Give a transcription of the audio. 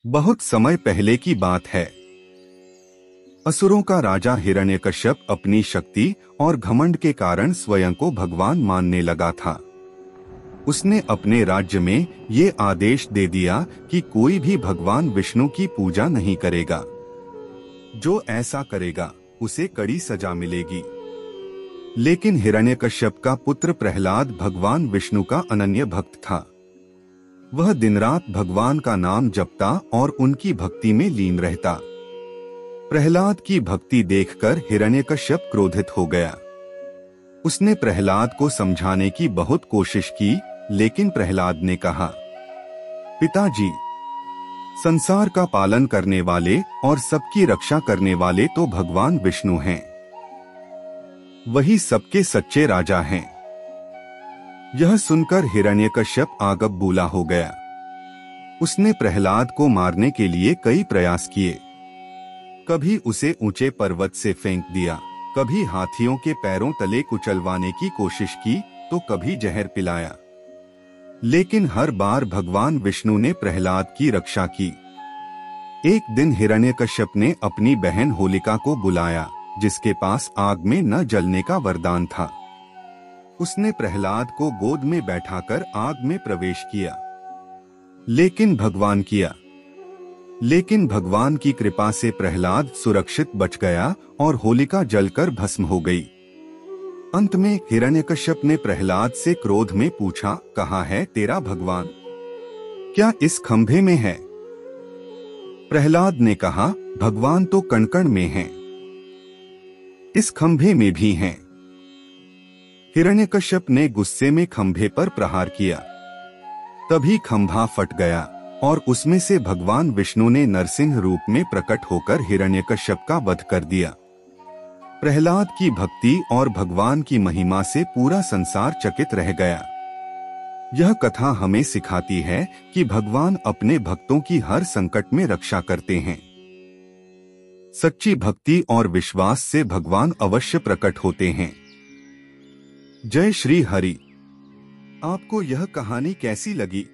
बहुत समय पहले की बात है। असुरों का राजा हिरण्यकश्यप अपनी शक्ति और घमंड के कारण स्वयं को भगवान मानने लगा था। उसने अपने राज्य में ये आदेश दे दिया कि कोई भी भगवान विष्णु की पूजा नहीं करेगा। जो ऐसा करेगा उसे कड़ी सजा मिलेगी। लेकिन हिरण्यकश्यप का पुत्र प्रहलाद भगवान विष्णु का अनन्य भक्त था। वह दिन रात भगवान का नाम जपता और उनकी भक्ति में लीन रहता। प्रहलाद की भक्ति देखकर हिरण्यकश्यप क्रोधित हो गया। उसने प्रहलाद को समझाने की बहुत कोशिश की, लेकिन प्रहलाद ने कहा, पिताजी, संसार का पालन करने वाले और सबकी रक्षा करने वाले तो भगवान विष्णु हैं। वही सबके सच्चे राजा हैं। यह सुनकर हिरण्यकश्यप आग बबूला हो गया। उसने प्रहलाद को मारने के लिए कई प्रयास किए। कभी उसे ऊंचे पर्वत से फेंक दिया, कभी हाथियों के पैरों तले कुचलवाने की कोशिश की, तो कभी जहर पिलाया। लेकिन हर बार भगवान विष्णु ने प्रहलाद की रक्षा की। एक दिन हिरण्यकश्यप ने अपनी बहन होलिका को बुलाया, जिसके पास आग में न जलने का वरदान था। उसने प्रहलाद को गोद में बैठाकर आग में प्रवेश किया। लेकिन भगवान की कृपा से प्रहलाद सुरक्षित बच गया और होलिका जलकर भस्म हो गई। अंत में हिरण्यकश्यप ने प्रहलाद से क्रोध में पूछा, कहाँ है तेरा भगवान? क्या इस खंभे में है? प्रहलाद ने कहा, भगवान तो कण-कण में हैं। इस खंभे में भी हैं। हिरण्यकश्यप ने गुस्से में खंभे पर प्रहार किया। तभी खंभा फट गया और उसमें से भगवान विष्णु ने नरसिंह रूप में प्रकट होकर हिरण्यकश्यप का वध कर दिया। प्रहलाद की भक्ति और भगवान की महिमा से पूरा संसार चकित रह गया। यह कथा हमें सिखाती है कि भगवान अपने भक्तों की हर संकट में रक्षा करते हैं। सच्ची भक्ति और विश्वास से भगवान अवश्य प्रकट होते हैं। जय श्री हरि। आपको यह कहानी कैसी लगी?